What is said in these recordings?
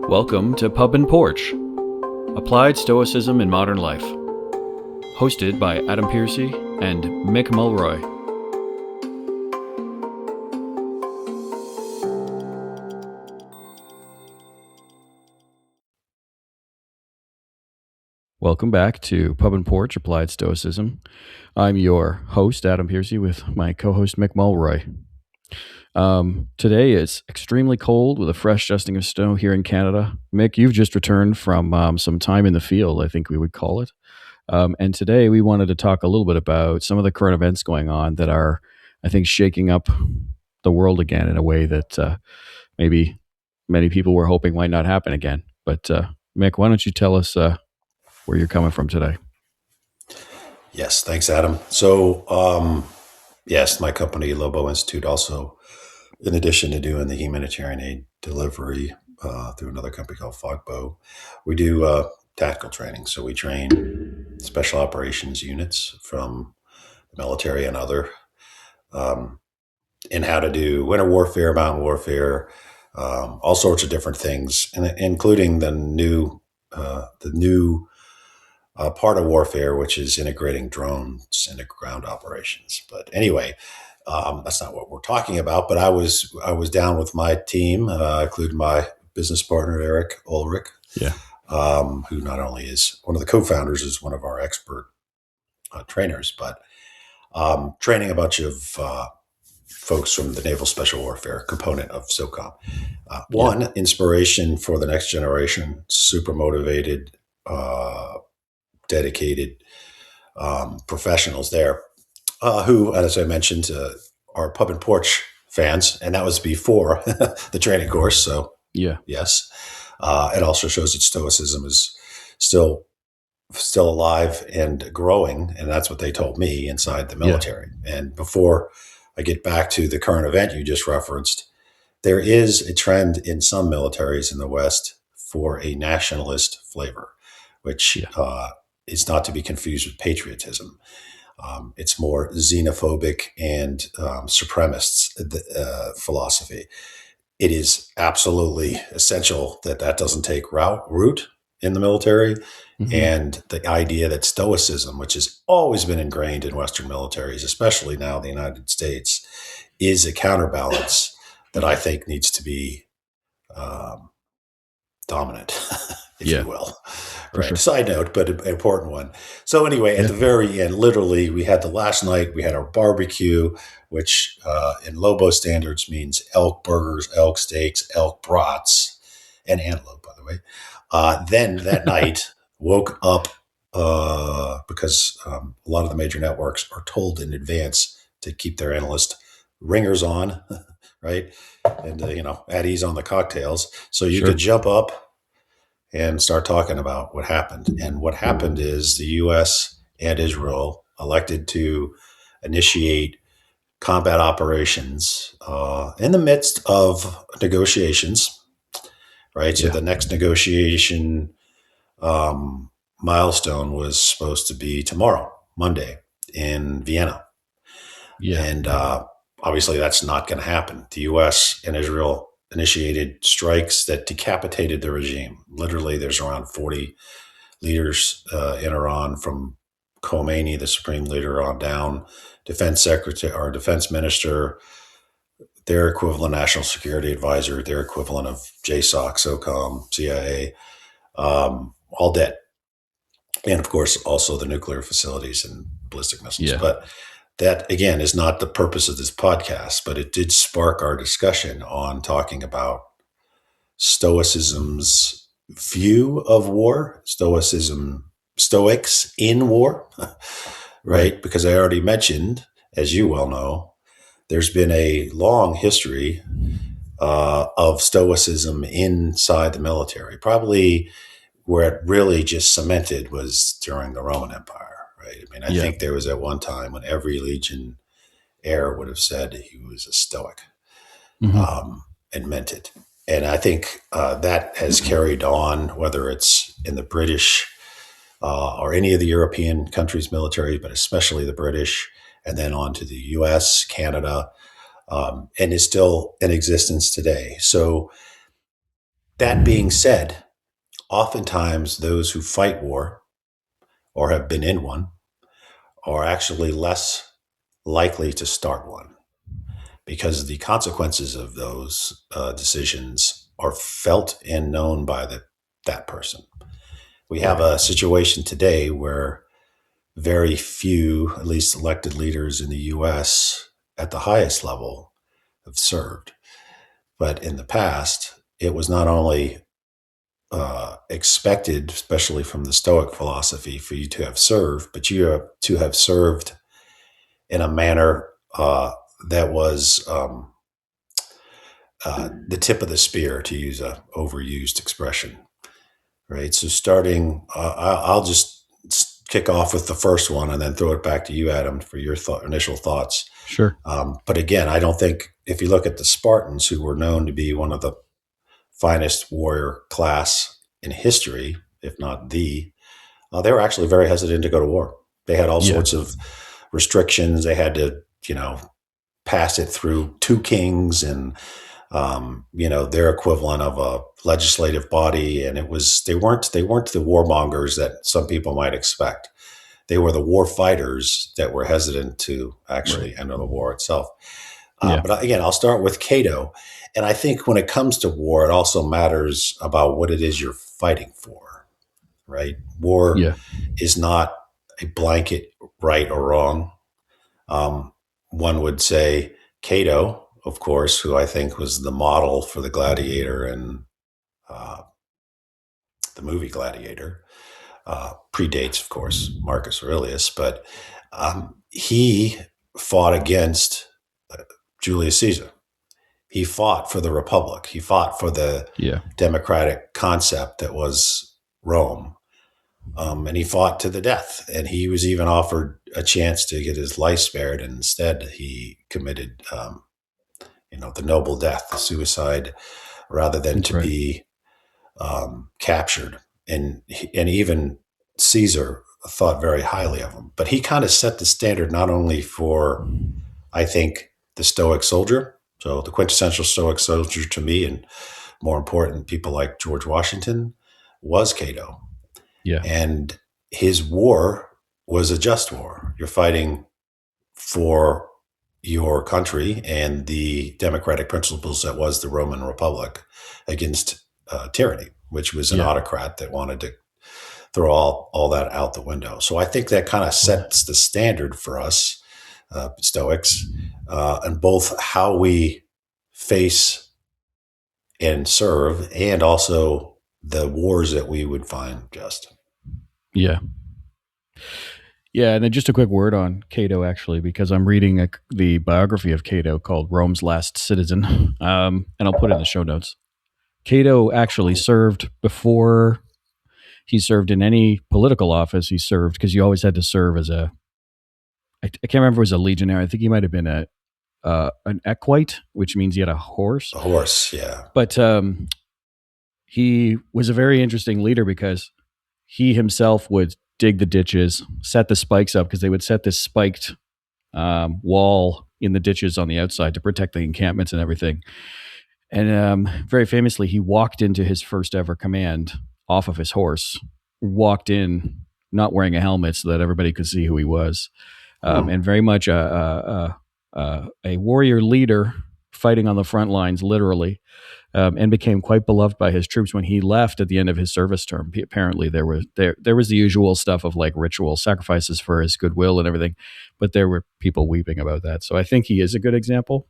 Welcome to Pub and Porch, Applied Stoicism in Modern Life, hosted by Adam Piercy and Mick Mulroy. Welcome back to Pub and Porch, Applied Stoicism. I'm your host, Adam Piercy, with my co-host, Mick Mulroy. Today it's extremely cold with a fresh dusting of snow here in Canada. Mick, you've just returned from some time in the field, I think we would call it. And today we wanted to talk a little bit about some of the current events going on that are, I think, shaking up the world again in a way that maybe many people were hoping might not happen again. But Mick, why don't you tell us where you're coming from today? Yes, thanks, Adam. So, yes, my company, Lobo Institute, also, in addition to doing the humanitarian aid delivery through another company called Fogbow, we do tactical training. So we train special operations units from the military and other in how to do winter warfare, mountain warfare, all sorts of different things, including the new part of warfare, which is integrating drones into ground operations. But anyway, that's not what we're talking about. But I was down with my team, including my business partner Eric Ulrich, who not only is one of the co-founders, is one of our expert trainers, but training a bunch of folks from the Naval Special Warfare component of SOCOM. One, inspiration for the next generation, super motivated, dedicated professionals there, who, as I mentioned, are Pub and Porch fans, and that was before the training course. So, yes, it also shows that Stoicism is still alive and growing, and that's what they told me inside the military. And before I get back to the current event you just referenced, there is a trend in some militaries in the West for a nationalist flavor, which is not to be confused with patriotism. It's more xenophobic and supremacist philosophy. It is absolutely essential that doesn't take root in the military. Mm-hmm. And the idea that Stoicism, which has always been ingrained in Western militaries, especially now the United States, is a counterbalance that I think needs to be dominant, if you will. Right. Sure. Side note, but an important one. So anyway, at the very end, literally, we had the last night, we had our barbecue, which in Lobo standards means elk burgers, elk steaks, elk brats, and antelope, by the way. Then that night, woke up because a lot of the major networks are told in advance to keep their analyst ringers on, right? And, at ease on the cocktails. So you could jump up and start talking about what happened. And what happened is the U.S. and Israel elected to initiate combat operations in the midst of negotiations, right? So the next negotiation milestone was supposed to be tomorrow, Monday, in Vienna. And obviously that's not going to happen. The U.S. and Israel initiated strikes that decapitated the regime. Literally, there's around 40 leaders in Iran, from Khomeini, the supreme leader, on down, defense secretary or defense minister, their equivalent national security advisor, their equivalent of JSOC, SOCOM, CIA, all dead. And of course, also the nuclear facilities and ballistic missiles. But that, again, is not the purpose of this podcast, but it did spark our discussion on talking about Stoicism's view of war, Stoics in war, right? Because I already mentioned, as you well know, there's been a long history of Stoicism inside the military. Probably where it really just cemented was during the Roman Empire. Right. I mean, I think there was at one time when every legion heir would have said he was a Stoic, and meant it. And I think that has carried on, whether it's in the British or any of the European countries' military, but especially the British, and then on to the U.S., Canada, and is still in existence today. So That being said, oftentimes those who fight war or have been in one are actually less likely to start one because the consequences of those decisions are felt and known by that person. We have a situation today where very few, at least elected leaders in the U.S. at the highest level, have served. But in the past, it was not only expected, especially from the Stoic philosophy, for you to have served, but you have to have served in a manner that was the tip of the spear, to use a overused expression, right? So starting, I'll just kick off with the first one and then throw it back to you, Adam, for your initial thoughts. Sure. But again, I don't think, if you look at the Spartans, who were known to be one of the finest warrior class in history, if not they were actually very hesitant to go to war. They had all sorts of restrictions. They had to, pass it through two kings and, their equivalent of a legislative body. And they weren't the warmongers that some people might expect. They were the war fighters that were hesitant to actually enter the war itself. But again, I'll start with Cato. And I think when it comes to war, it also matters about what it is you're fighting for, right? War is not a blanket right or wrong. One would say Cato, of course, who I think was the model for the gladiator and the movie Gladiator, predates, of course, Marcus Aurelius, but he fought against Julius Caesar. He fought for the Republic. He fought for the democratic concept that was Rome. And he fought to the death. And he was even offered a chance to get his life spared. And instead, he committed, the noble death, the suicide, rather than be captured. And even Caesar thought very highly of him. But he kind of set the standard not only for, I think, the Stoic soldier. So the quintessential Stoic soldier to me, and more important, people like George Washington, was Cato. Yeah. And his war was a just war. You're fighting for your country and the democratic principles that was the Roman Republic against tyranny, which was an autocrat that wanted to throw all that out the window. So I think that kind of sets the standard for us Stoics, and both how we face and serve, and also the wars that we would find just. Yeah. Yeah, and then just a quick word on Cato, actually, because I'm reading the biography of Cato called Rome's Last Citizen, and I'll put it in the show notes. Cato actually served before he served in any political office. He served because you always had to serve as I can't remember if it was a legionnaire. I think he might have been an equite, which means he had a horse. A horse, yeah. But he was a very interesting leader because he himself would dig the ditches, set the spikes up, because they would set this spiked wall in the ditches on the outside to protect the encampments and everything. And very famously, he walked into his first ever command off of his horse, walked in not wearing a helmet so that everybody could see who he was. And very much a warrior leader fighting on the front lines, literally, and became quite beloved by his troops. When he left at the end of his service term, apparently there was the usual stuff of like ritual sacrifices for his goodwill and everything, but there were people weeping about that. So I think he is a good example.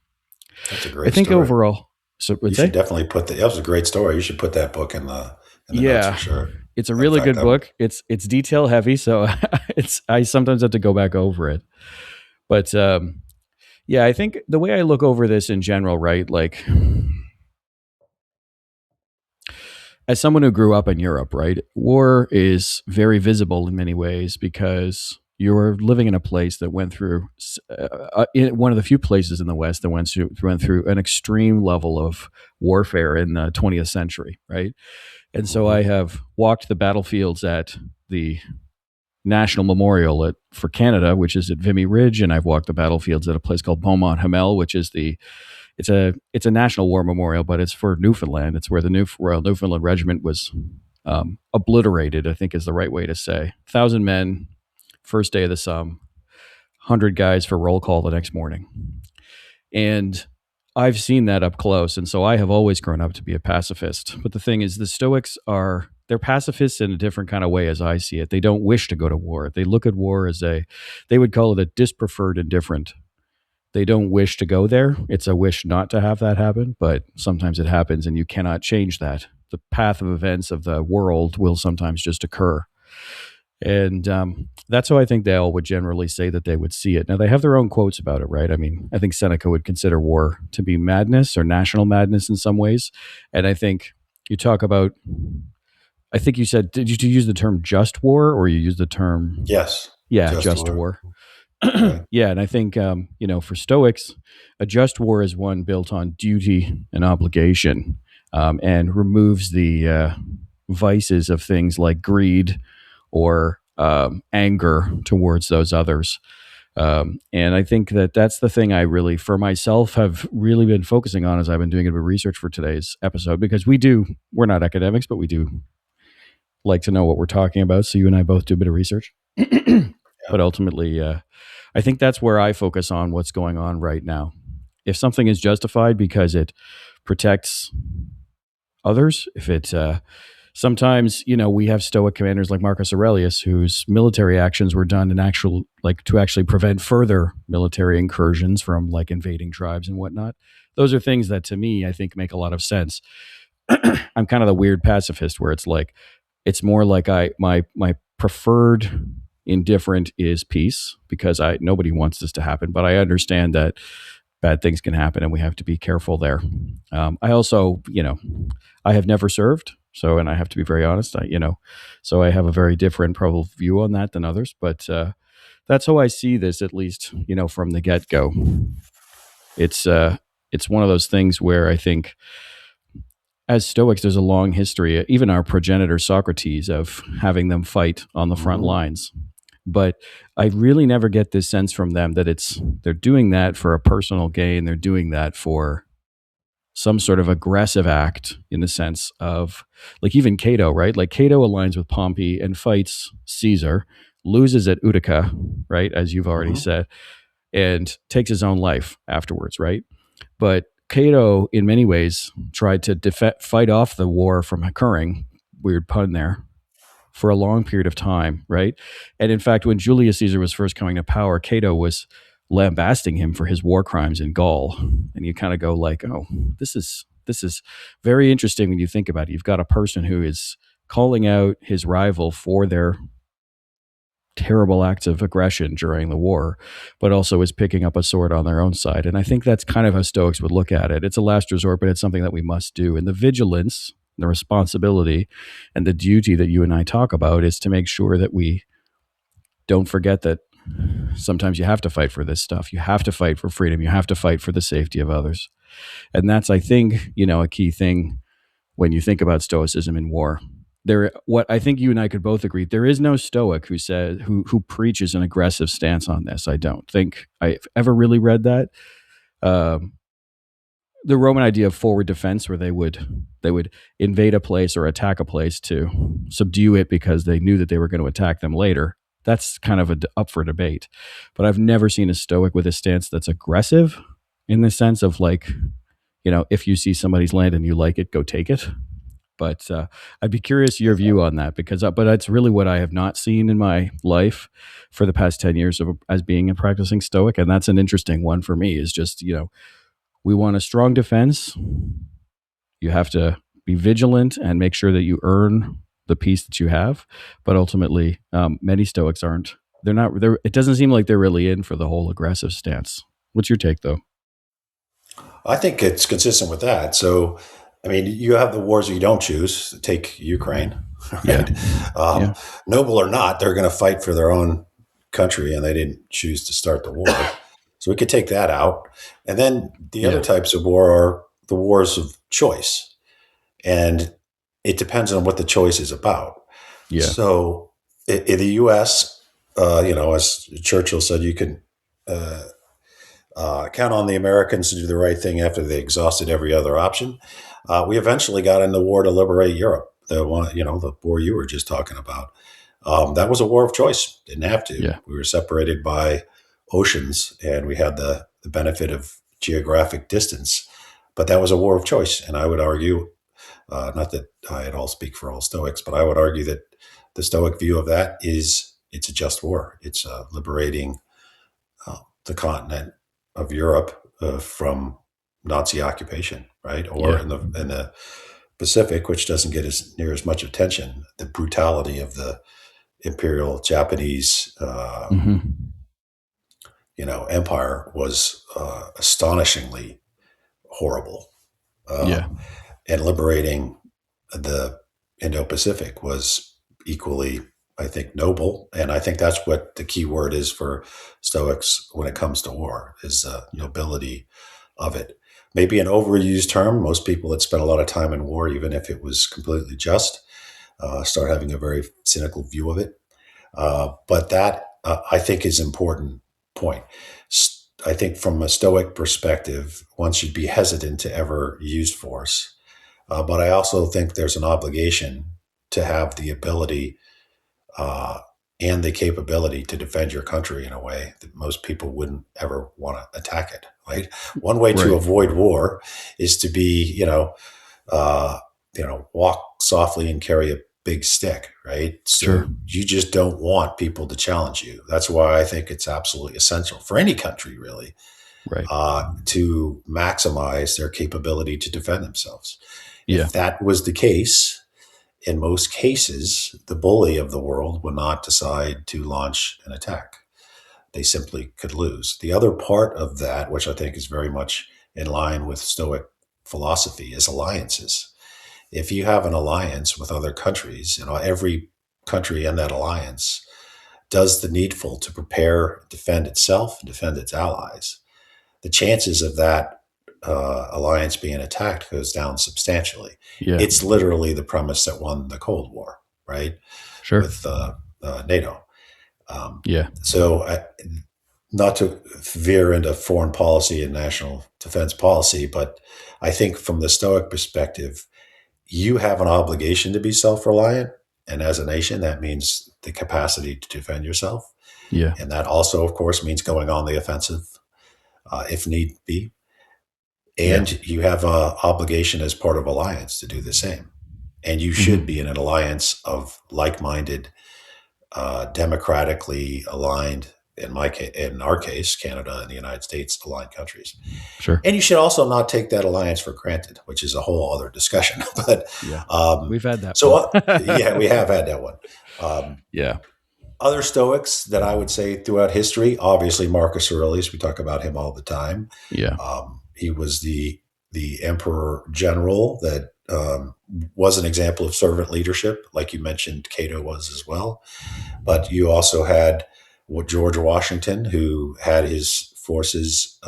That's a great story. Overall, so you should definitely that was a great story. You should put that book in the notes for sure. It's a really good book. It's detail heavy, so I sometimes have to go back over it. But I think the way I look over this in general, right, like as someone who grew up in Europe, right, war is very visible in many ways because you're living in a place that went through one of the few places in the West that went through an extreme level of warfare in the 20th century, right? And so I have walked the battlefields at the National Memorial for Canada, which is at Vimy Ridge, and I've walked the battlefields at a place called Beaumont Hamel, which is the it's a national war memorial, but it's for Newfoundland. It's where the Royal Newfoundland Regiment was obliterated, I think is the right way to say. 1,000 men, first day of the Somme, 100 guys for roll call the next morning. And I've seen that up close. And so I have always grown up to be a pacifist. But the thing is, the Stoics they're pacifists in a different kind of way as I see it. They don't wish to go to war. They look at war as they would call it a dispreferred indifferent. They don't wish to go there. It's a wish not to have that happen, but sometimes it happens and you cannot change that. The path of events of the world will sometimes just occur. And that's how I think they all would generally say that they would see it. Now, they have their own quotes about it, right? I mean, I think Seneca would consider war to be madness or national madness in some ways. And I think you talk about, I think you said, did you use the term just war or you use the term? Yes. Yeah, just war. Yeah, and I think, for Stoics, a just war is one built on duty and obligation and removes the vices of things like greed or anger towards those others. And I think that's the thing I really, for myself, have really been focusing on as I've been doing a bit of research for today's episode, because we're not academics, but we do like to know what we're talking about. So you and I both do a bit of research. But ultimately, I think that's where I focus on what's going on right now. If something is justified because it protects others, if it sometimes, we have Stoic commanders like Marcus Aurelius, whose military actions were done to actually prevent further military incursions from like invading tribes and whatnot. Those are things that to me, I think make a lot of sense. I'm kind of the weird pacifist where it's more like my preferred indifferent is peace, because nobody wants this to happen, but I understand that bad things can happen and we have to be careful there. I also, I have never served. So, and I have to be very honest, so I have a very different probable view on that than others, but that's how I see this, at least, from the get-go. It's one of those things where I think as Stoics, there's a long history, even our progenitor Socrates, of having them fight on the front lines. But I really never get this sense from them that they're doing that for a personal gain. They're doing that for some sort of aggressive act, in the sense of, like, even Cato, right? Like, Cato aligns with Pompey and fights Caesar, loses at Utica, right, as you've already said, and takes his own life afterwards, right? But Cato, in many ways, tried to fight off the war from occurring, weird pun there, for a long period of time, right? And in fact, when Julius Caesar was first coming to power, Cato was lambasting him for his war crimes in Gaul. And you kind of go like, oh, this is very interesting when you think about it. You've got a person who is calling out his rival for their terrible acts of aggression during the war, but also is picking up a sword on their own side. And I think that's kind of how Stoics would look at it. It's a last resort, but it's something that we must do. And the vigilance, the responsibility, and the duty that you and I talk about is to make sure that we don't forget that sometimes you have to fight for this stuff. You have to fight for freedom. You have to fight for the safety of others. And that's, I think, a key thing when you think about Stoicism in war. What I think you and I could both agree, there is no Stoic who preaches an aggressive stance on this. I don't think I've ever really read that. The Roman idea of forward defense, where they would invade a place or attack a place to subdue it because they knew that they were going to attack them later. That's kind of up for debate. But I've never seen a Stoic with a stance that's aggressive, in the sense of, like, if you see somebody's land and you like it, go take it. But I'd be curious your view on that, but that's really what I have not seen in my life for the past 10 years as being a practicing Stoic. And that's an interesting one for me, is just, we want a strong defense. You have to be vigilant and make sure that you earn the peace that you have. But ultimately, many Stoics aren't. It doesn't seem like they're really in for the whole aggressive stance. What's your take, though? I think it's consistent with that. So, I mean, you have the wars you don't choose. Take Ukraine, right? Yeah. Noble or not, they're going to fight for their own country, and they didn't choose to start the war. So we could take that out. And then the other types of war are the wars of choice. And it depends on what the choice is about. Yeah. So in the U.S., as Churchill said, you can count on the Americans to do the right thing after they exhausted every other option. We eventually got in the war to liberate Europe, the one, the war you were just talking about. That was a war of choice. Didn't have to. Yeah. We were separated by oceans, and we had the benefit of geographic distance. But that was a war of choice, and I would argue, not that I at all speak for all Stoics, but I would argue that the Stoic view of that is it's a just war. It's liberating the continent of Europe from Nazi occupation, right? Or in the Pacific, which doesn't get near as much attention, the brutality of the imperial Japanese, empire was astonishingly horrible. And liberating the Indo-Pacific was equally, I think, noble. And I think that's what the key word is for Stoics when it comes to war, is the nobility of it. Maybe an overused term. Most people that spent a lot of time in war, even if it was completely just, start having a very cynical view of it. But that, I think, is an important point. I think from a Stoic perspective, one should be hesitant to ever use force. But I also think there's an obligation to have the ability and the capability to defend your country in a way that most people wouldn't ever want to attack it. Right? One way to avoid war is to be, walk softly and carry a big stick. Right? So you just don't want people to challenge you. That's why I think it's absolutely essential for any country, really, to maximize their capability to defend themselves. If that was the case, in most cases, the bully of the world would not decide to launch an attack. They simply could lose. The other part of that, which I think is very much in line with Stoic philosophy, is alliances. If you have an alliance with other countries, every country in that alliance does the needful to prepare, defend itself, and defend its allies. The chances of that alliance being attacked goes down substantially. It's literally the premise that won the Cold War, right? With NATO. So not to veer into foreign policy and national defense policy, but I think from the Stoic perspective, you have an obligation to be self-reliant. And as a nation, that means the capacity to defend yourself. And that also, of course, means going on the offensive if need be. And you have an obligation as part of alliance to do the same. And you should be in an alliance of like-minded, democratically aligned, in our case, Canada and the United States, aligned countries. And you should also not take that alliance for granted, which is a whole other discussion. But we've had that. So we have had that one. Other Stoics that I would say throughout history, obviously Marcus Aurelius, we talk about him all the time. He was the emperor general that was an example of servant leadership, like you mentioned, Cato was as well. But you also had George Washington, who had his forces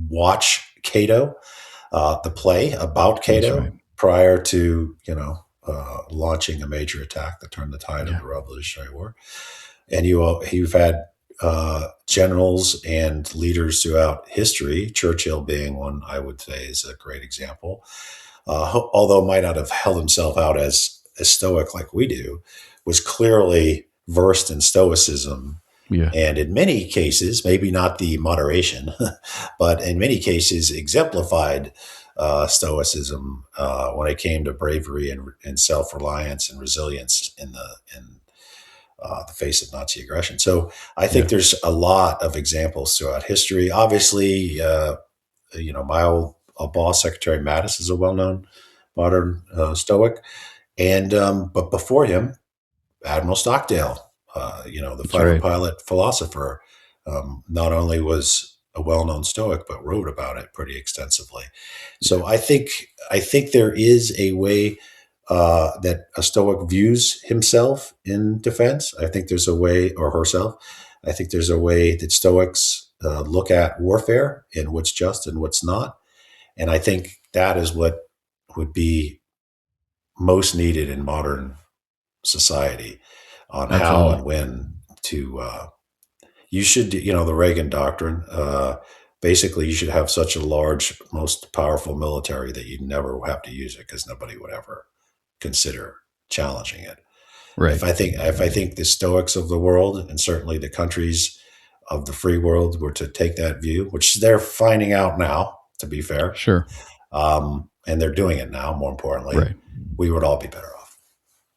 watch Cato, the play about Cato, prior to launching a major attack that turned the tide of the Revolutionary War. And you've had generals and leaders throughout history, Churchill being one I would say is a great example, although might not have held himself out as Stoic like we do, was clearly versed in Stoicism. And in many cases, maybe not the moderation, but in many cases exemplified Stoicism when it came to bravery and self-reliance and resilience in the face of Nazi aggression. So I think there's a lot of examples throughout history. Obviously, my old boss, Secretary Mattis, is a well-known modern Stoic. And but before him, Admiral Stockdale, the fighter pilot philosopher, not only was a well-known Stoic, but wrote about it pretty extensively. So I think there is a way that a Stoic views himself in defense. I think there's a way, or herself. I think there's a way that Stoics look at warfare and what's just and what's not. And I think that is what would be most needed in modern society on how and when to, you should, the Reagan doctrine, basically you should have such a large, most powerful military that you'd never have to use it because nobody would ever consider challenging it. Right. If I think the Stoics of the world, and certainly the countries of the free world, were to take that view, which they're finding out now, to be fair, Sure, and they're doing it now. More importantly, right. We would all be better off.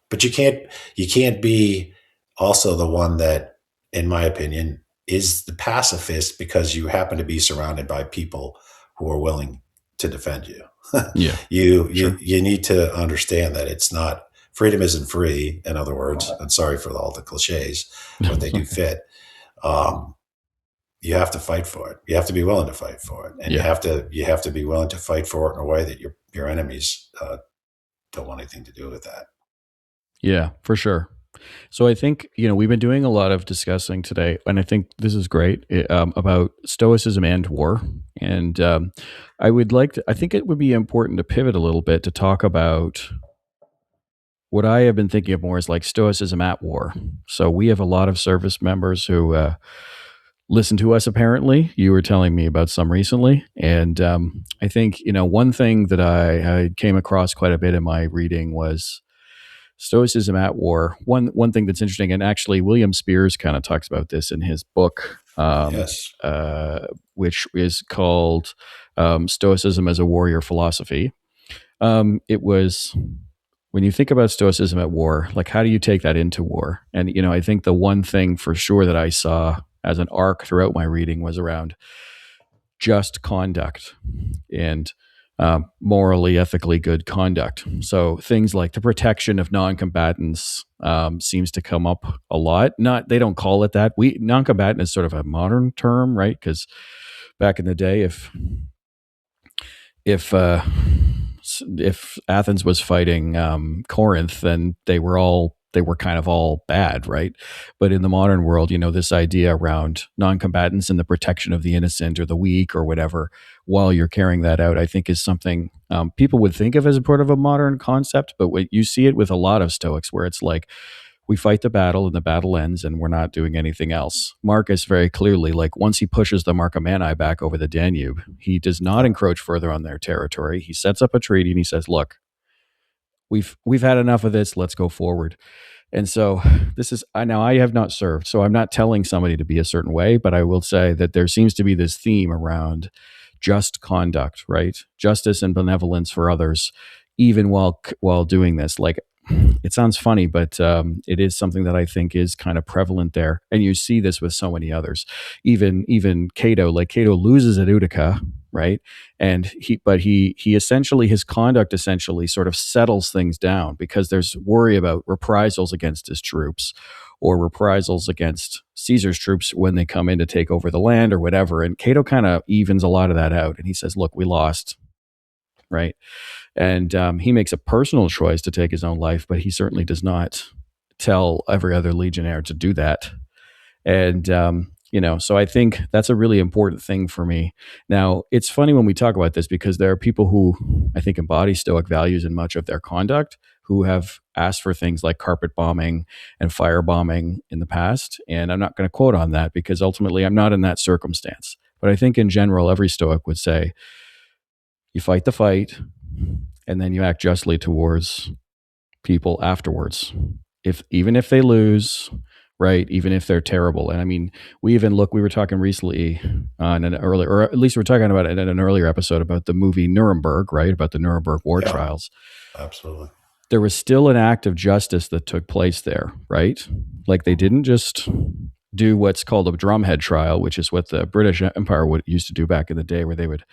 But you can't be also the one that, in my opinion, is the pacifist because you happen to be surrounded by people who are willing to defend you. Yeah, you need to understand that it's not, freedom isn't free. In other words, I'm sorry for all the cliches, but they do fit. You have to fight for it. You have to be willing to fight for it, and you have to be willing to fight for it in a way that your enemies don't want anything to do with that. Yeah, for sure. So I think, we've been doing a lot of discussing today, and I think this is great, about Stoicism and war. And I think it would be important to pivot a little bit to talk about what I have been thinking of more as like Stoicism at war. So we have a lot of service members who listen to us, apparently. You were telling me about some recently. And I think, one thing that I came across quite a bit in my reading was Stoicism at war. One thing that's interesting, and actually William Spears kind of talks about this in his book, Yes. Which is called Stoicism as a Warrior Philosophy. It was, when you think about Stoicism at war, like how do you take that into war? And, I think the one thing for sure that I saw as an arc throughout my reading was around just conduct and morally, ethically good conduct. So things like the protection of non-combatants seems to come up a lot. They don't call it that. Non-combatant is sort of a modern term, right? Because back in the day, if Athens was fighting Corinth, then they were kind of all bad, right? But in the modern world, this idea around non-combatants and the protection of the innocent or the weak or whatever, while you're carrying that out, I think is something people would think of as a part of a modern concept. But you see it with a lot of Stoics, where it's like, we fight the battle and the battle ends and we're not doing anything else. Marcus very clearly, like once he pushes the Marcomanni back over the Danube, he does not encroach further on their territory. He sets up a treaty and he says, look, we've had enough of this. Let's go forward. And so I have not served, so I'm not telling somebody to be a certain way, but I will say that there seems to be this theme around just conduct, right? Justice and benevolence for others, even while doing this. Like, it sounds funny, but it is something that I think is kind of prevalent there. And you see this with so many others. Even Cato, like Cato loses at Utica, right? And he essentially, his conduct essentially sort of settles things down because there's worry about reprisals against his troops or reprisals against Caesar's troops when they come in to take over the land or whatever. And Cato kind of evens a lot of that out. And he says, look, we lost, right? And he makes a personal choice to take his own life, but he certainly does not tell every other legionnaire to do that. And, so I think that's a really important thing for me. Now, it's funny when we talk about this because there are people who I think embody Stoic values in much of their conduct who have asked for things like carpet bombing and fire bombing in the past. And I'm not going to quote on that because ultimately I'm not in that circumstance. But I think in general, every Stoic would say, you fight the fight, and then you act justly towards people afterwards. Even if they lose, right? Even if they're terrible. And I mean, we were talking recently on an earlier, or at least we were talking about it in an earlier episode about the movie Nuremberg, right? About the Nuremberg war trials. Absolutely. There was still an act of justice that took place there, right? Like they didn't just do what's called a drumhead trial, which is what the British Empire used to do back in the day, where they would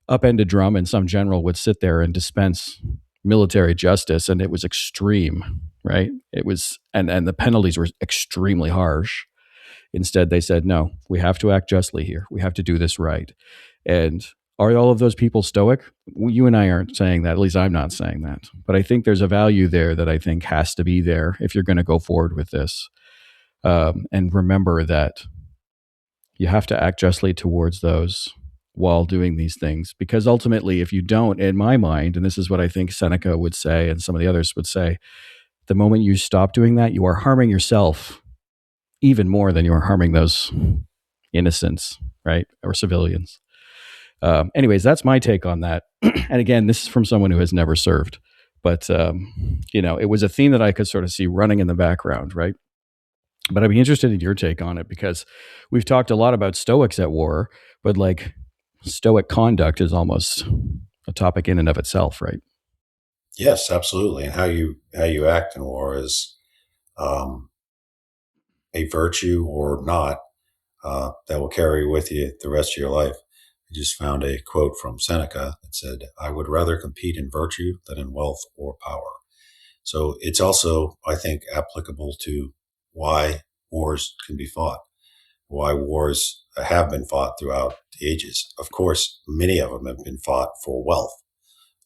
upend a drum and some general would sit there and dispense military justice, and it was extreme, right? It was, and the penalties were extremely harsh. Instead, they said, no, we have to act justly here. We have to do this right. And are all of those people Stoic? You and I aren't saying that. At least I'm not saying that. But I think there's a value there that I think has to be there if you're going to go forward with this. And remember that you have to act justly towards those while doing these things, because ultimately, if you don't, in my mind, and this is what I think Seneca would say and some of the others would say, the moment you stop doing that, you are harming yourself even more than you are harming those innocents, right, or civilians. Anyways, that's my take on that. And again, this is from someone who has never served, but it was a theme that I could sort of see running in the background, right? But I'd be interested in your take on it, because we've talked a lot about Stoics at war, but like Stoic conduct is almost a topic in and of itself, right? Yes, absolutely. And how you act in war is a virtue or not that will carry with you the rest of your life. I just found a quote from Seneca that said, "I would rather compete in virtue than in wealth or power." So it's also, I think, applicable to why wars can be fought, why wars have been fought throughout the ages. Of course, many of them have been fought for wealth.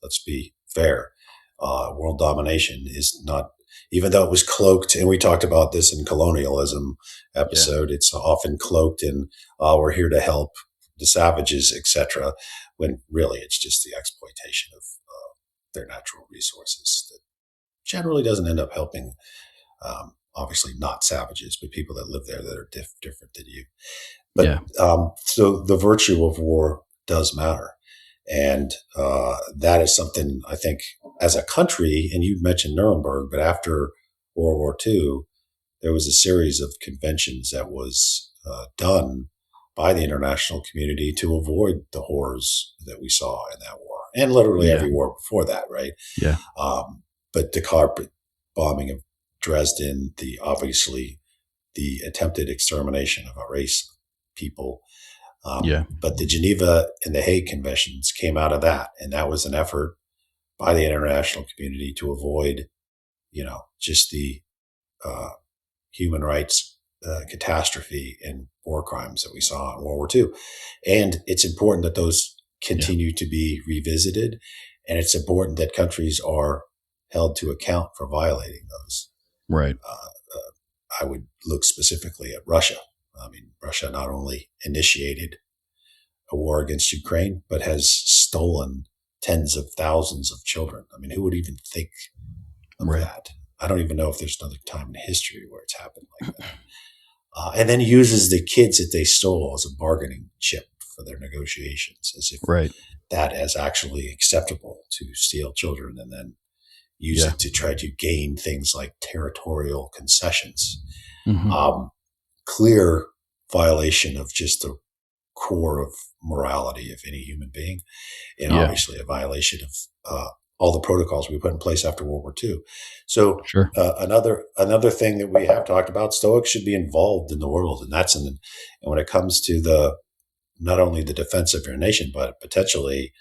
Let's be fair. World domination is not, even though it was cloaked, and we talked about this in colonialism episode, it's often cloaked in, we're here to help the savages, etc., when really it's just the exploitation of their natural resources that generally doesn't end up helping, obviously not savages, but people that live there that are different than you. But so the virtue of war does matter. And that is something I think as a country, and you mentioned Nuremberg, but after World War II, there was a series of conventions that was done by the international community to avoid the horrors that we saw in that war, and literally every war before that, right? Yeah. But the carpet bombing of Dresden, obviously the attempted extermination of a race of people. But the Geneva and the Hague Conventions came out of that. And that was an effort by the international community to avoid, just the human rights catastrophe and war crimes that we saw in World War II. And it's important that those continue to be revisited. And it's important that countries are held to account for violating those. Right. I would look specifically at Russia. I mean, Russia not only initiated a war against Ukraine, but has stolen tens of thousands of children. I mean, who would even think of that? I don't even know if there's another time in history where it's happened like that. And then uses the kids that they stole as a bargaining chip for their negotiations, as if that is actually acceptable to steal children and then use it to try to gain things like territorial concessions. Mm-hmm. Clear violation of just the core of morality of any human being, and obviously a violation of all the protocols we put in place after World War II. So another thing that we have talked about, Stoics should be involved in the world, and that's and when it comes to not only the defense of your nation, but potentially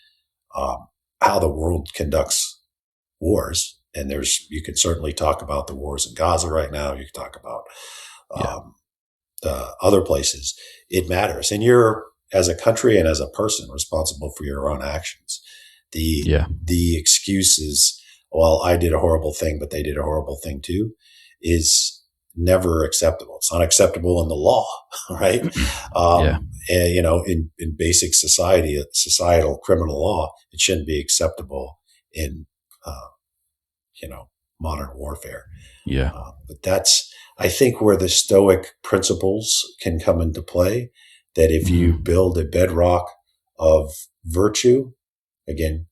how the world conducts wars. And you can certainly talk about the wars in Gaza right now. You can talk about the other places. It matters. And you're, as a country and as a person, responsible for your own actions. The excuses, well, I did a horrible thing, but they did a horrible thing too, is never acceptable. It's not acceptable in the law, right? And, in basic societal criminal law, it shouldn't be acceptable in, modern warfare. But that's, I think, where the Stoic principles can come into play, that if you build a bedrock of virtue, again,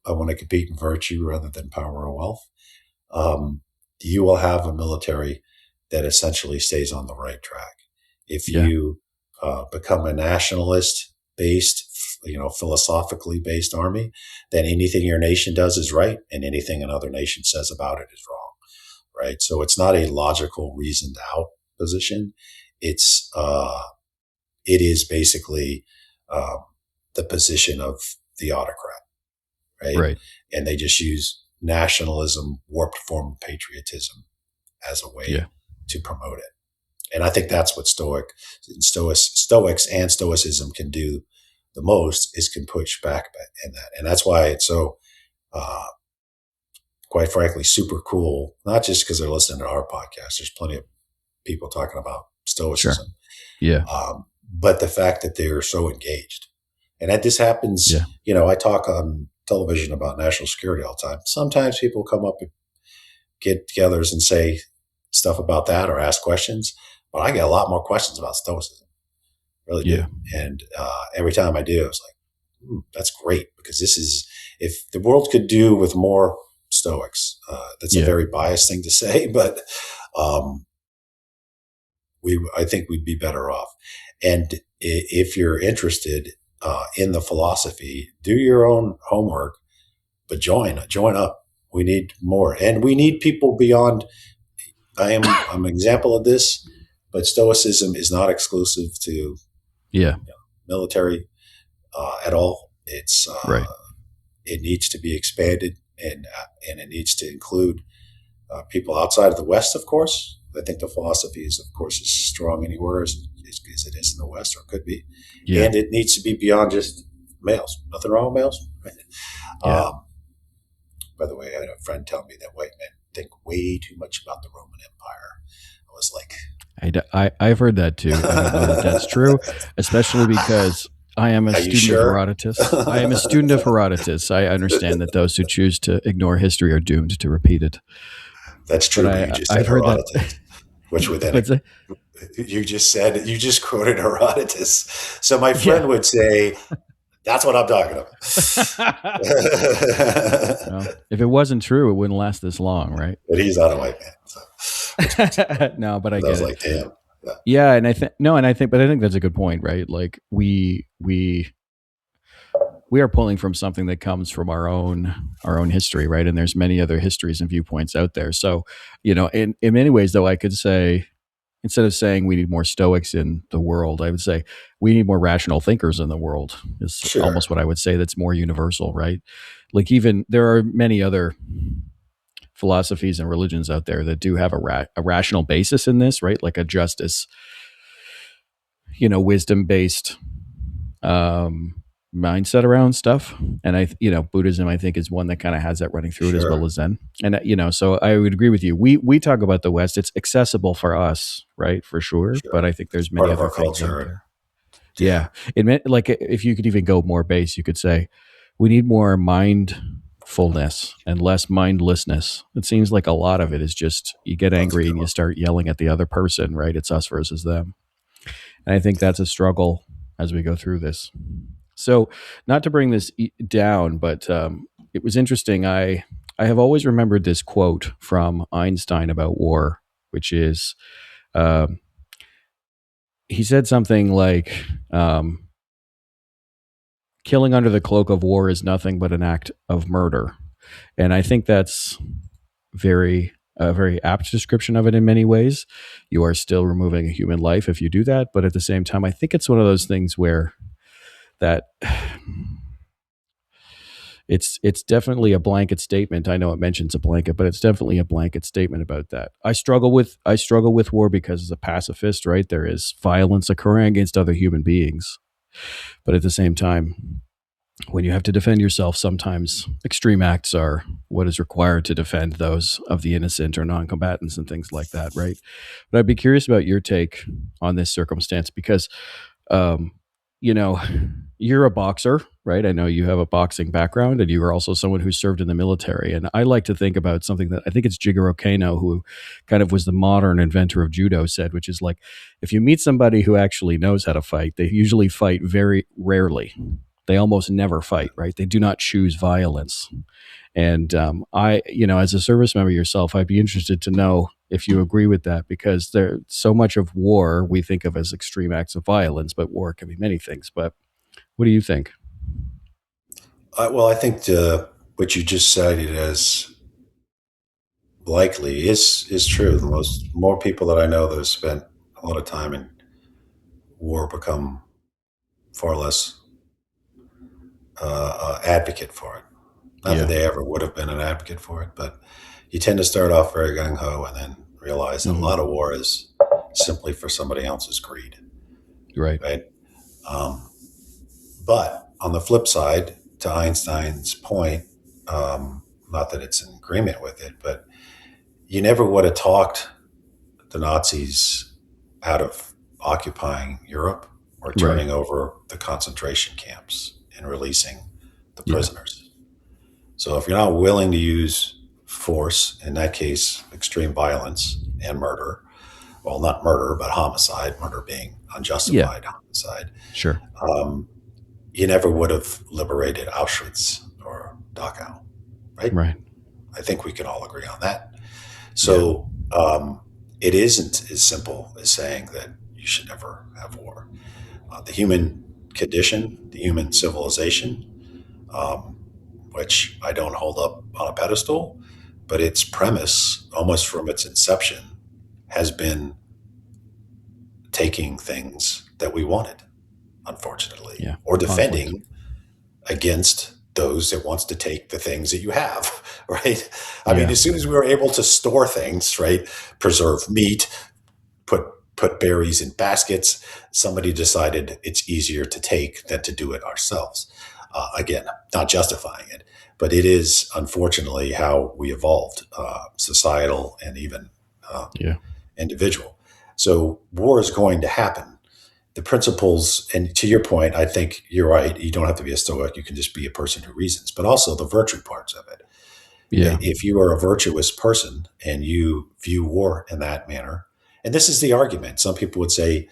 I want to compete in virtue rather than power or wealth, you will have a military that essentially stays on the right track. If you become a nationalist-based, philosophically based army, then anything your nation does is right, and anything another nation says about it is wrong, right? So it's not a logical, reasoned out position. It is basically the position of the autocrat, right? And they just use nationalism, warped form of patriotism, as a way to promote it. And I think that's what Stoics and Stoicism can do the most, is can push back in that. And that's why it's so, quite frankly, super cool, not just because they're listening to our podcast. There's plenty of people talking about Stoicism. But the fact that they're so engaged. And that this happens, I talk on television about national security all the time. Sometimes people come up and get togethers and say stuff about that or ask questions, but I get a lot more questions about Stoicism. really do. And every time I do, I was like, that's great, because this is, if the world could do with more Stoics, that's a very biased thing to say, but I think we'd be better off. And if you're interested in the philosophy, do your own homework, but join up. We need more, and we need people beyond. I'm an example of this, but Stoicism is not exclusive to military at all. It's it needs to be expanded, and it needs to include people outside of the West, of course. I think the philosophy is, of course, as strong anywhere as it is in the West, or could be. Yeah. And it needs to be beyond just males. Nothing wrong with males. Yeah. By the way, I had a friend tell me that white men think way too much about the Roman Empire. I was like, I've heard that too. I don't know that that's true, especially because I am a student of Herodotus. I am a student of Herodotus. I understand that those who choose to ignore history are doomed to repeat it. That's true. But you just said Herodotus, which would then you just quoted Herodotus. So my friend would say, that's what I'm talking about. Well, if it wasn't true, it wouldn't last this long, right? But he's not a white man. So. No, but I get it. Like, damn. Yeah, and I think that's a good point, right? Like we are pulling from something that comes from our own history, right? And there's many other histories and viewpoints out there. So, in many ways, though, I could say, instead of saying we need more Stoics in the world, I would say we need more rational thinkers in the world. Is almost what I would say. That's more universal, right? Like, even there are many other philosophies and religions out there that do have a rational basis in this, right? Like a justice, wisdom-based mindset around stuff. And Buddhism, I think, is one that kind of has that running through it, as well as Zen. And so I would agree with you. We talk about the West; it's accessible for us, right? For sure. But I think there's many other things out there. Yeah. It meant, like, if you could even go more base, you could say we need more mindfulness and less mindlessness. It seems like a lot of it is just you get angry and you start yelling at the other person, right? It's us versus them. And I think that's a struggle as we go through this. So, not to bring this down, but it was interesting. I have always remembered this quote from Einstein about war, which is, he said something like, killing under the cloak of war is nothing but an act of murder. And I think that's a very apt description of it in many ways. You are still removing a human life if you do that. But at the same time, I think it's one of those things where that it's definitely a blanket statement. I know it mentions a blanket, but it's definitely a blanket statement about that. I struggle with war because, as a pacifist, right, there is violence occurring against other human beings. But at the same time, when you have to defend yourself, sometimes extreme acts are what is required to defend those of the innocent or non-combatants and things like that, right? But I'd be curious about your take on this circumstance because, you're a boxer, right? I know you have a boxing background, and you are also someone who served in the military. And I like to think about something that I think it's Jigoro Kano, who kind of was the modern inventor of judo, said, which is like, if you meet somebody who actually knows how to fight, they usually fight very rarely. They almost never fight, right? They do not choose violence. And as a service member yourself, I'd be interested to know if you agree with that, because there's so much of war we think of as extreme acts of violence, but war can be many things. But what do you think? Well, I think what you just cited as likely is true. More people that I know that have spent a lot of time in war become far less advocate for it. Not that they ever would have been an advocate for it, but you tend to start off very gung-ho and then realize that a lot of war is simply for somebody else's greed. Right. But on the flip side, to Einstein's point, not that it's in agreement with it, but you never would have talked the Nazis out of occupying Europe or turning over the concentration camps and releasing the prisoners. So if you're not willing to use force, in that case, extreme violence and murder, well, not murder, but homicide, murder being unjustified homicide. Sure. You never would have liberated Auschwitz or Dachau, right? Right. I think we can all agree on that. So it isn't as simple as saying that you should never have war. The human condition, the human civilization, which I don't hold up on a pedestal, but its premise, almost from its inception, has been taking things that we wanted, unfortunately, or defending against those that wants to take the things that you have, right? I mean, as soon as we were able to store things, right, preserve meat, put berries in baskets, somebody decided it's easier to take than to do it ourselves. Again, not justifying it, but it is unfortunately how we evolved, societal and even individual. So war is going to happen. The principles, and to your point, I think you're right. You don't have to be a Stoic. You can just be a person who reasons, but also the virtue parts of it. Yeah. If you are a virtuous person and you view war in that manner, and this is the argument. Some people would say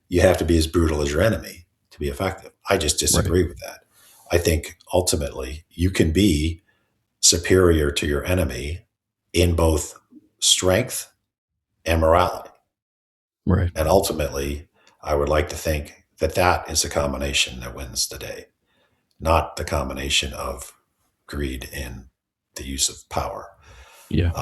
you have to be as brutal as your enemy to be effective. I just disagree with that. I think ultimately you can be superior to your enemy in both strength and morality. Right. And ultimately, I would like to think that that is a combination that wins the day, not the combination of greed and the use of power. Yeah.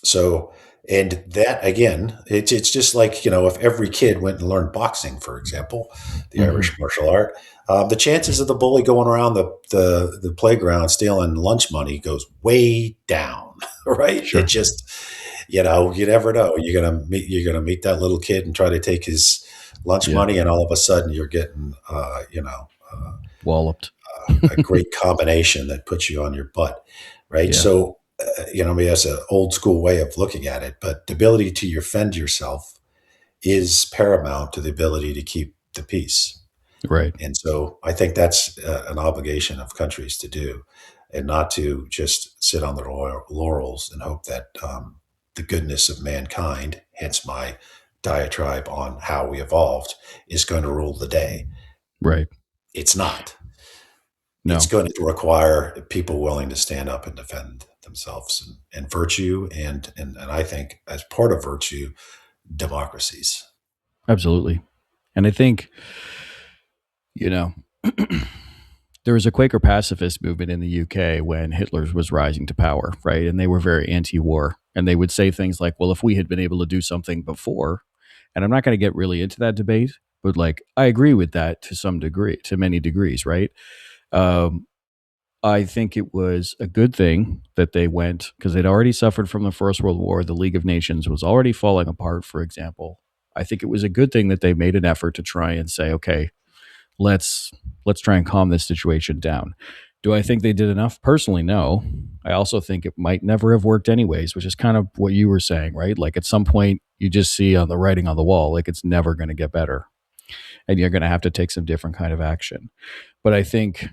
So, and that again, it's just like, if every kid went and learned boxing, for example, the Irish martial art, the chances of the bully going around the playground stealing lunch money goes way down, right? Sure. It just, you never know. You're gonna meet that little kid and try to take his lunch money, and all of a sudden you're getting, walloped. A great combination that puts you on your butt, right? Yeah. So, that's an old school way of looking at it, but the ability to defend yourself is paramount to the ability to keep the peace. Right. And so I think that's an obligation of countries to do, and not to just sit on their laurels and hope that the goodness of mankind, hence my diatribe on how we evolved, is going to rule the day. Right. It's not. No. It's going to require people willing to stand up and defend themselves, and virtue, and I think as part of virtue, democracies. Absolutely. And I think, there was a Quaker pacifist movement in the UK when Hitler was rising to power, right? And they were very anti-war. And they would say things like, well, if we had been able to do something before, and I'm not going to get really into that debate, but I agree with that to some degree, to many degrees, right? I think it was a good thing that they went, because they'd already suffered from the First World War. The League of Nations was already falling apart, for example. I think it was a good thing that they made an effort to try and say, okay, let's try and calm this situation down. Do I think they did enough? Personally, no. I also think it might never have worked anyways, which is kind of what you were saying, right? Like at some point you just see on the writing on the wall, like it's never going to get better. And you're going to have to take some different kind of action. But I think,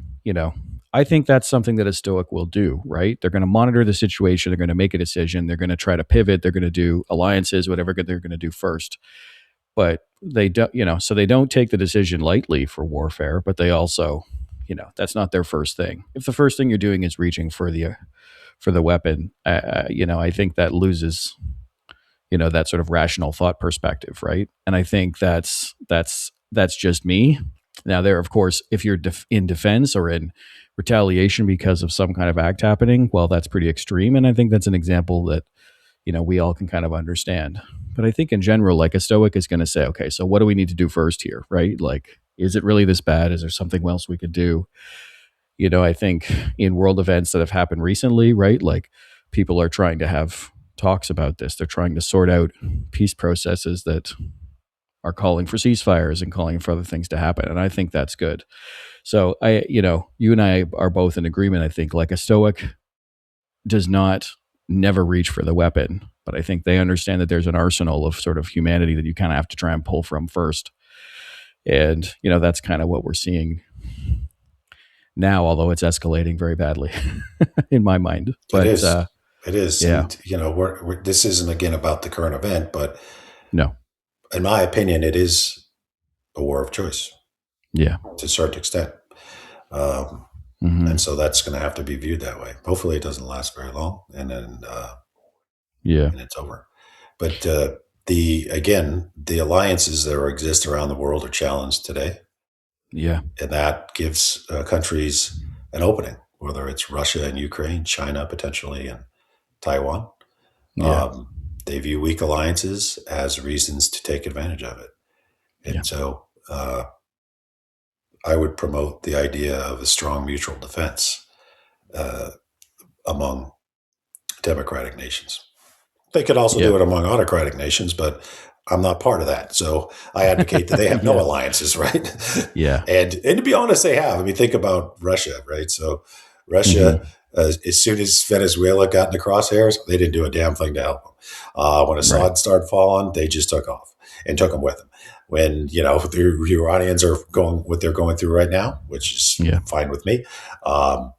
I think that's something that a Stoic will do, right? They're going to monitor the situation. They're going to make a decision. They're going to try to pivot. They're going to do alliances, whatever they're going to do first. But they don't, so they don't take the decision lightly for warfare, but they also, that's not their first thing. If the first thing you're doing is reaching for the weapon, I think that loses, that sort of rational thought perspective, right? And I think that's just me. Now, there, of course, if you're in defense or in retaliation because of some kind of act happening, well, that's pretty extreme. And I think that's an example that, we all can kind of understand. But I think in general, like a Stoic is going to say, okay, so what do we need to do first here, right? Like, is it really this bad? Is there something else we could do? I think in world events that have happened recently, right? Like people are trying to have talks about this. They're trying to sort out peace processes that are calling for ceasefires and calling for other things to happen. And I think that's good. So you and I are both in agreement. I think like a Stoic does not never reach for the weapon, but I think they understand that there's an arsenal of sort of humanity that you kind of have to try and pull from first. And, that's kind of what we're seeing now, although it's escalating very badly in my mind. But it is. Yeah. And, this isn't again about the current event, but no, in my opinion, it is a war of choice. Yeah. To a certain extent. And so that's going to have to be viewed that way. Hopefully it doesn't last very long, and then and it's over. But the alliances that exist around the world are challenged today. Yeah. And that gives countries an opening, whether it's Russia and Ukraine, China potentially, and Taiwan. Yeah. They view weak alliances as reasons to take advantage of it. And so I would promote the idea of a strong mutual defense among democratic nations. They could also do it among autocratic nations, but I'm not part of that. So I advocate that they have no alliances, right? Yeah. And to be honest, they have. I mean, think about Russia, right? So Russia, as soon as Venezuela got in the crosshairs, they didn't do a damn thing to help them. When Assad started falling, they just took off and took them with them. When, the Iranians are going what they're going through right now, which is fine with me,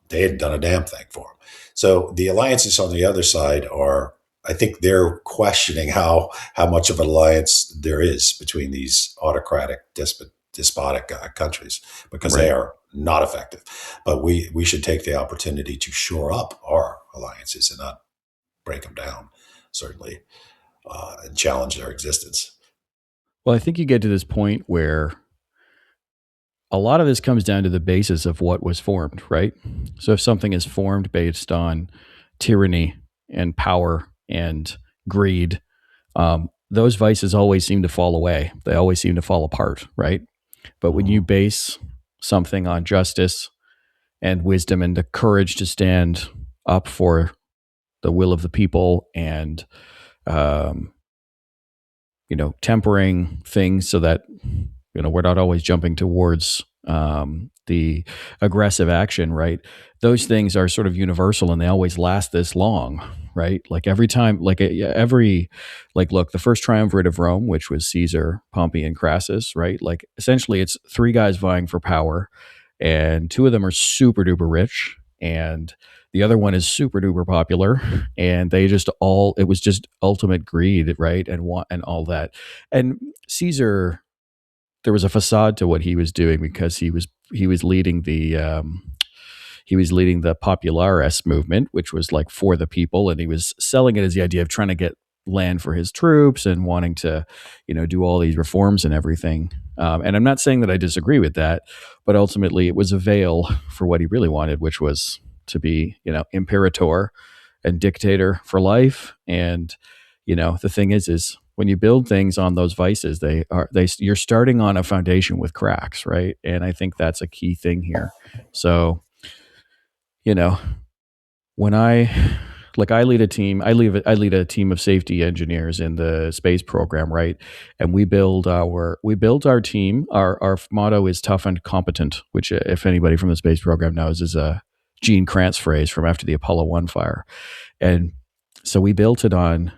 they hadn't done a damn thing for them. So the alliances on the other side are, I think they're questioning how much of an alliance there is between these autocratic, despotic countries, because they are not effective. But we should take the opportunity to shore up our alliances and not break them down, certainly, and challenge their existence. Well, I think you get to this point where a lot of this comes down to the basis of what was formed, right? So if something is formed based on tyranny and power and greed, those vices always seem to fall away. They always seem to fall apart, right? But when you base something on justice and wisdom and the courage to stand up for the will of the people and, tempering things so that, we're not always jumping towards the aggressive action, right? Those things are sort of universal and they always last this long, right? Like every time, look, the first triumvirate of Rome, which was Caesar, Pompey, and Crassus, right? Like essentially it's three guys vying for power and two of them are super duper rich and the other one is super duper popular and it was just ultimate greed, right? And all that. And Caesar, there was a facade to what he was doing because he was leading the popularis movement, which was like for the people, and he was selling it as the idea of trying to get land for his troops and wanting to, do all these reforms and everything. And I'm not saying that I disagree with that, but ultimately it was a veil for what he really wanted, which was to be, imperator and dictator for life. And, the thing is when you build things on those vices, you're starting on a foundation with cracks, right? And I think that's a key thing here. So, when I lead a team, I lead a team of safety engineers in the space program, right? And we build our team. Our motto is tough and competent, which if anybody from the space program knows is a Gene Kranz phrase from after the Apollo 1 fire. And so we built it on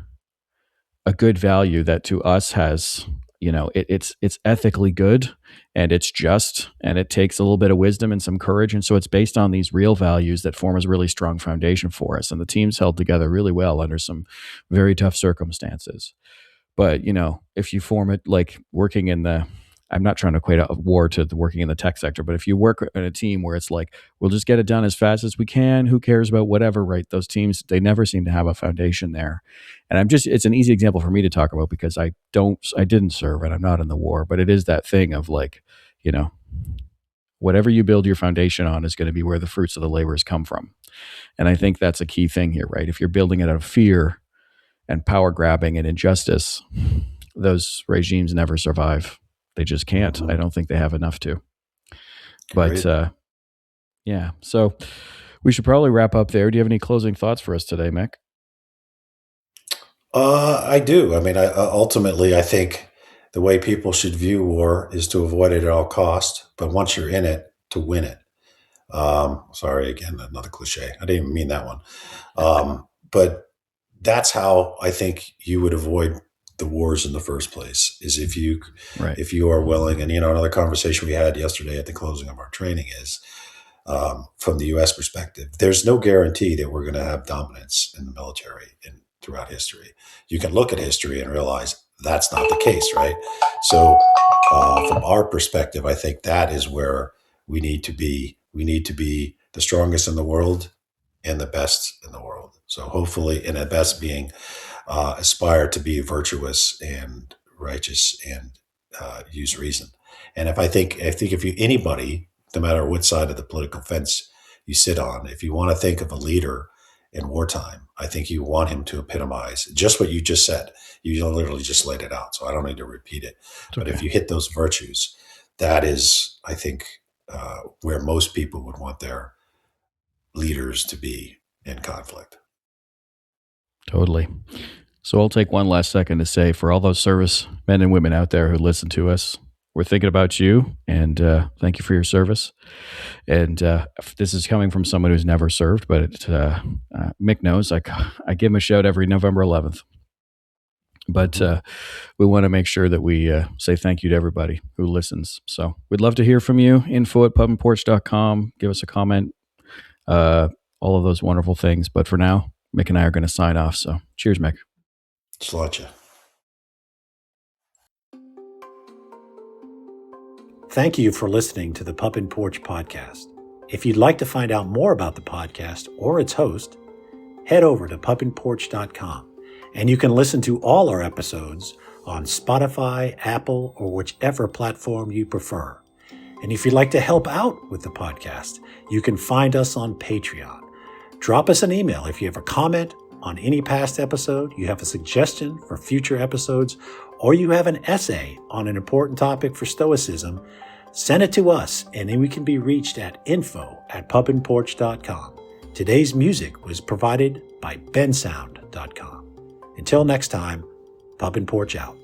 a good value that to us has, it's ethically good and it's just, and it takes a little bit of wisdom and some courage. And so it's based on these real values that form a really strong foundation for us. And the team's held together really well under some very tough circumstances. But, if you form it like working in I'm not trying to equate a war to working in the tech sector, but if you work in a team where it's like, we'll just get it done as fast as we can, who cares about whatever, right? Those teams, they never seem to have a foundation there. And it's an easy example for me to talk about because I didn't serve and I'm not in the war, but it is that thing of like, whatever you build your foundation on is going to be where the fruits of the labors come from. And I think that's a key thing here, right? If you're building it out of fear and power grabbing and injustice, those regimes never survive. They just can't. I don't think they have enough to. But so we should probably wrap up there. Do you have any closing thoughts for us today, Mick? I do. I mean, ultimately, I think the way people should view war is to avoid it at all costs. But once you're in it, to win it. Sorry, again, another cliche. I didn't even mean that one. But that's how I think you would avoid the wars in the first place, is if you are willing. And, another conversation we had yesterday at the closing of our training is, from the U.S. perspective, there's no guarantee that we're going to have dominance in the military throughout history. You can look at history and realize that's not the case, right? So from our perspective, I think that is where we need to be. We need to be the strongest in the world and the best in the world. So hopefully, and the best being aspire to be virtuous and righteous and use reason. And I think if you anybody, no matter what side of the political fence you sit on, if you want to think of a leader in wartime, I think you want him to epitomize just what you just said. You literally just laid it out, so I don't need to repeat it. But if you hit those virtues, that is, I think, where most people would want their leaders to be in conflict. Totally. So I'll take one last second to say, for all those service men and women out there who listen to us, we're thinking about you, and thank you for your service. And this is coming from someone who's never served, but Mick knows I give him a shout every November 11th. But we want to make sure that we say thank you to everybody who listens. So we'd love to hear from you. info@pubandporch.com. Give us a comment. All of those wonderful things. But for now, Mick and I are going to sign off. So cheers, Mick. Sláinte. Thank you for listening to the Pub and Porch podcast. If you'd like to find out more about the podcast or its host, head over to pubandporch.com, and you can listen to all our episodes on Spotify, Apple, or whichever platform you prefer. And if you'd like to help out with the podcast, you can find us on Patreon. Drop us an email if you have a comment on any past episode, you have a suggestion for future episodes, or you have an essay on an important topic for Stoicism. Send it to us, and then we can be reached at info@pubandporch.com. Today's music was provided by bensound.com. Until next time, Pub and Porch out.